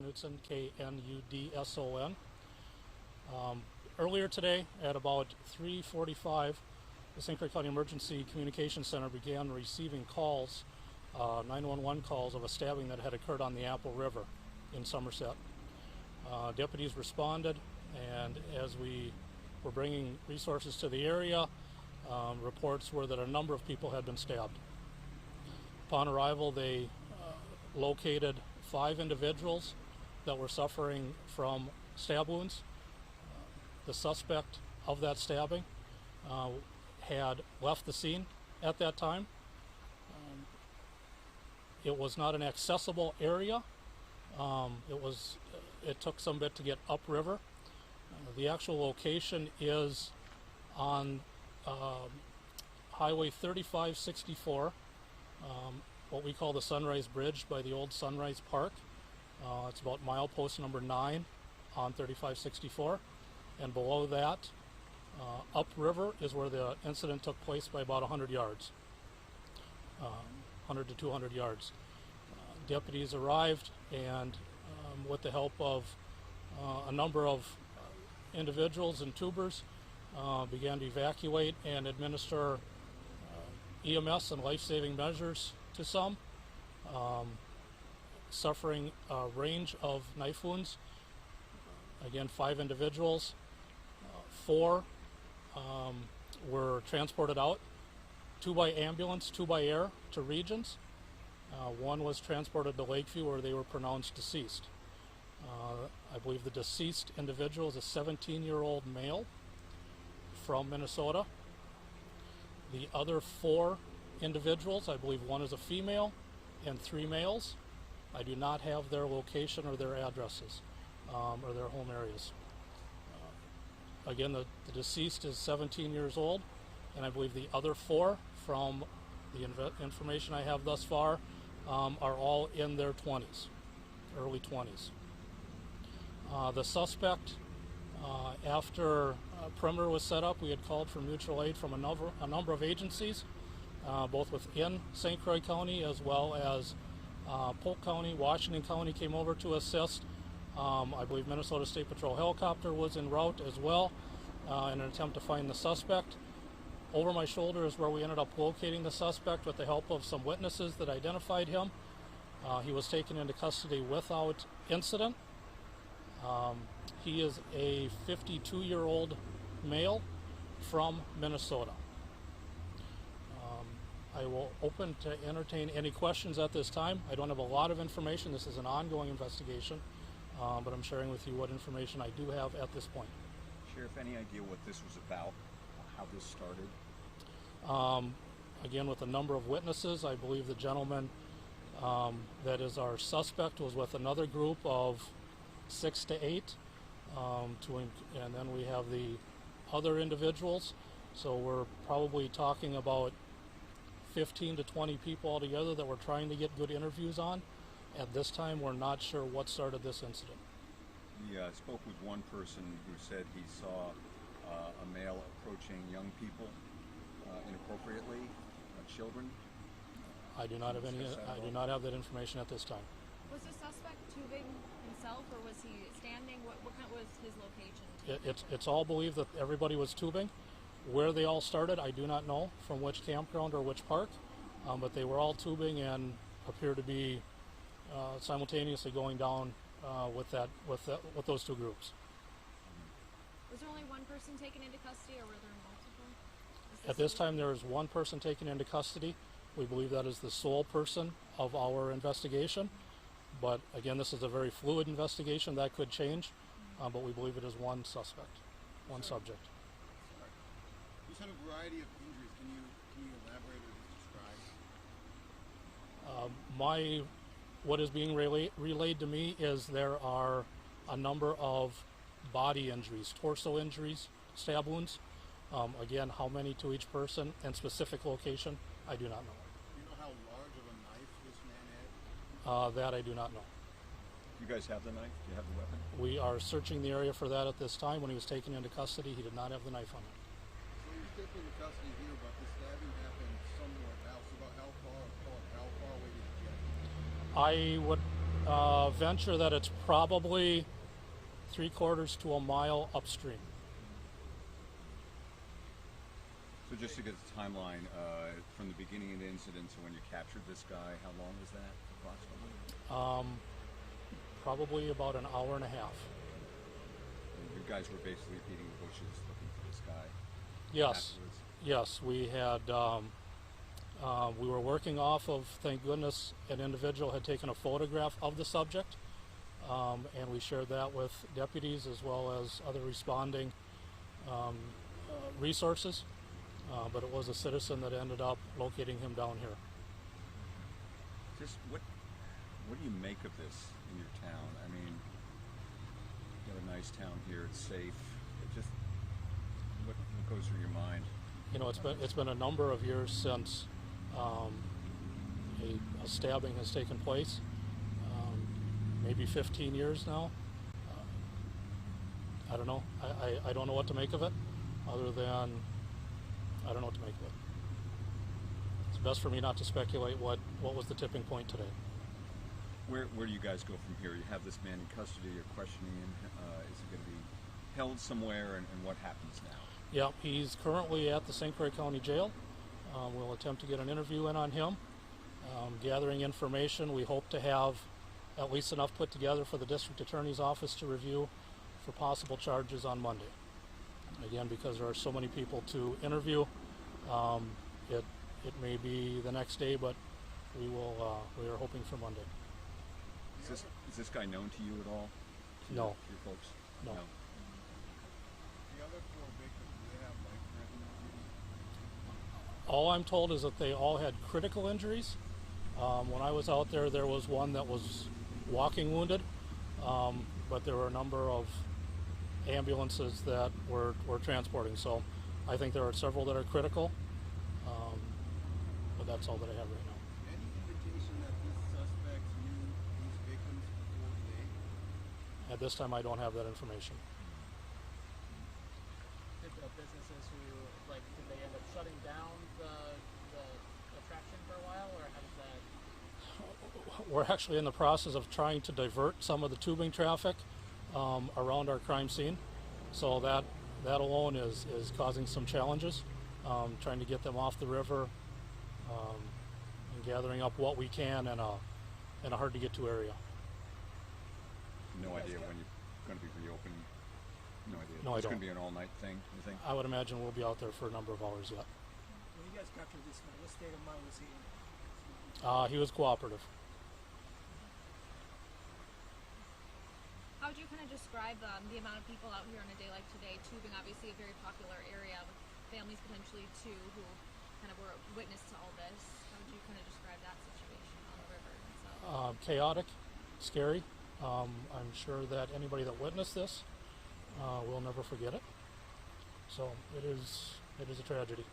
Knudson, Knudson. Earlier today, at about 3:45, the St. Croix County Emergency Communications Center began receiving calls, 911 calls of a stabbing that had occurred on the Apple River in Somerset. Deputies responded, and as we were bringing resources to the area, reports were that a number of people had been stabbed. Upon arrival, they located 5 individuals that were suffering from stab wounds. The suspect of that stabbing had left the scene at that time. It was not an accessible area. It took some bit to get upriver. The actual location is on Highway 3564, what we call the Sunrise Bridge by the old Sunrise Park. It's about milepost number 9 on 3564. And below that, upriver is where the incident took place by about 100 yards, 100 to 200 yards. Deputies arrived and with the help of a number of individuals and tubers, began to evacuate and administer EMS and life-saving measures to some, suffering a range of knife wounds. Again, 5 individuals. 4 were transported out, 2 by ambulance, 2 by air to regions. 1 was transported to Lakeview where they were pronounced deceased. I believe the deceased individual is a 17-year-old male from Minnesota. The other 4 individuals, I believe 1 is a female and 3 males. I do not have their location or their addresses or their home areas. Again, the deceased is 17 years old, and I believe the other 4, from the information I have thus far, are all in their 20s, early 20s. The suspect, after perimeter was set up, we had called for mutual aid from a number of agencies, both within St. Croix County as well as Polk County. Washington County came over to assist. I believe Minnesota State Patrol helicopter was en route as well in an attempt to find the suspect. Over my shoulder is where we ended up locating the suspect with the help of some witnesses that identified him. He was taken into custody without incident. He is a 52-year-old male from Minnesota. I will open to entertain any questions at this time. I don't have a lot of information. This is an ongoing investigation. But I'm sharing with you what information I do have at this point. Sheriff, any idea what this was about, how this started? Again, with a number of witnesses, I believe the gentleman that is our suspect was with another group of 6 to 8, and then we have the other individuals. So we're probably talking about 15 to 20 people altogether that we're trying to get good interviews on. At this time, we're not sure what started this incident. We spoke with one person who said he saw a male approaching young people inappropriately, children. I do not have any. I do not have that information at this time. Was the suspect tubing himself, or was he standing? What kind was his location? It's all believed that everybody was tubing. Where they all started, I do not know from which campground or which park, but they were all tubing and appear to be simultaneously going down with those 2 groups. Was there only one person taken into custody, or were there multiple? At this time, there is 1 person taken into custody. We believe that is the sole person of our investigation. But again, this is a very fluid investigation. That could change, but we believe it is 1 suspect, 1 subject. You said a variety of injuries. Can you elaborate or describe? What is being relayed to me is there are a number of body injuries, torso injuries, stab wounds. Again, how many to each person and specific location, I do not know. Do you know how large of a knife this man had? That I do not know. You guys have the knife? Do you have the weapon? We are searching the area for that at this time. When he was taken into custody, he did not have the knife on him. So he was taken into custody here, but the stabbing happened somewhere else. About how far away did he get? venture that it's probably 3/4 to a mile upstream. So just to get the timeline, from the beginning of the incident to when you captured this guy, how long was that approximately? Probably about an hour and a half. And you guys were basically beating the bushes looking for this guy. Yes, Afterwards. yes, we had. We were working off of, thank goodness, an individual had taken a photograph of the subject, and we shared that with deputies as well as other responding resources. But it was a citizen that ended up locating him down here. Just what do you make of this in your town? I mean, you have a nice town here; it's safe. It just what goes through your mind? You know, it's been a number of years since a stabbing has taken place. Maybe 15 years now. I don't know. I don't know what to make of it, other than I don't know what to make of it. It's best for me not to speculate what was the tipping point today. Where do you guys go from here? You have this man in custody. You're questioning him. Is he going to be held somewhere, and what happens now? Yeah, he's currently at the St. Croix County Jail. We'll attempt to get an interview in on him. Gathering information, we hope to have at least enough put together for the district attorney's office to review for possible charges on Monday. Again, because there are so many people to interview, it may be the next day, but we are hoping for Monday. Is this guy known to you at all? No. Your folks? No. The other 4 victims, do they have life-threatening injuries? All I'm told is that they all had critical injuries. When I was out there was one that was walking wounded, but there were a number of ambulances that were transporting. So I think there are several that are critical, but that's all that I have right now. Any indication that these suspects knew these victims before today? At this time, I don't have that information. Did the businesses did they end up shutting down the attraction for a while, or how does that? We're actually in the process of trying to divert some of the tubing traffic around our crime scene. So that alone is causing some challenges, trying to get them off the river and gathering up what we can in a hard to get to area. No idea when you're going to be reopening? No idea. No, I It's going don't. to be an all-night thing, you think? I would imagine we'll be out there for a number of hours yet. When you guys captured this guy, what state of mind was he in? He was cooperative. How would you kind of describe the amount of people out here on a day like today? Tubing, obviously a very popular area with families potentially too who kind of were witness to all this. How would you kind of describe that situation on the river itself? Chaotic, scary. I'm sure that anybody that witnessed this will never forget it. So it is a tragedy.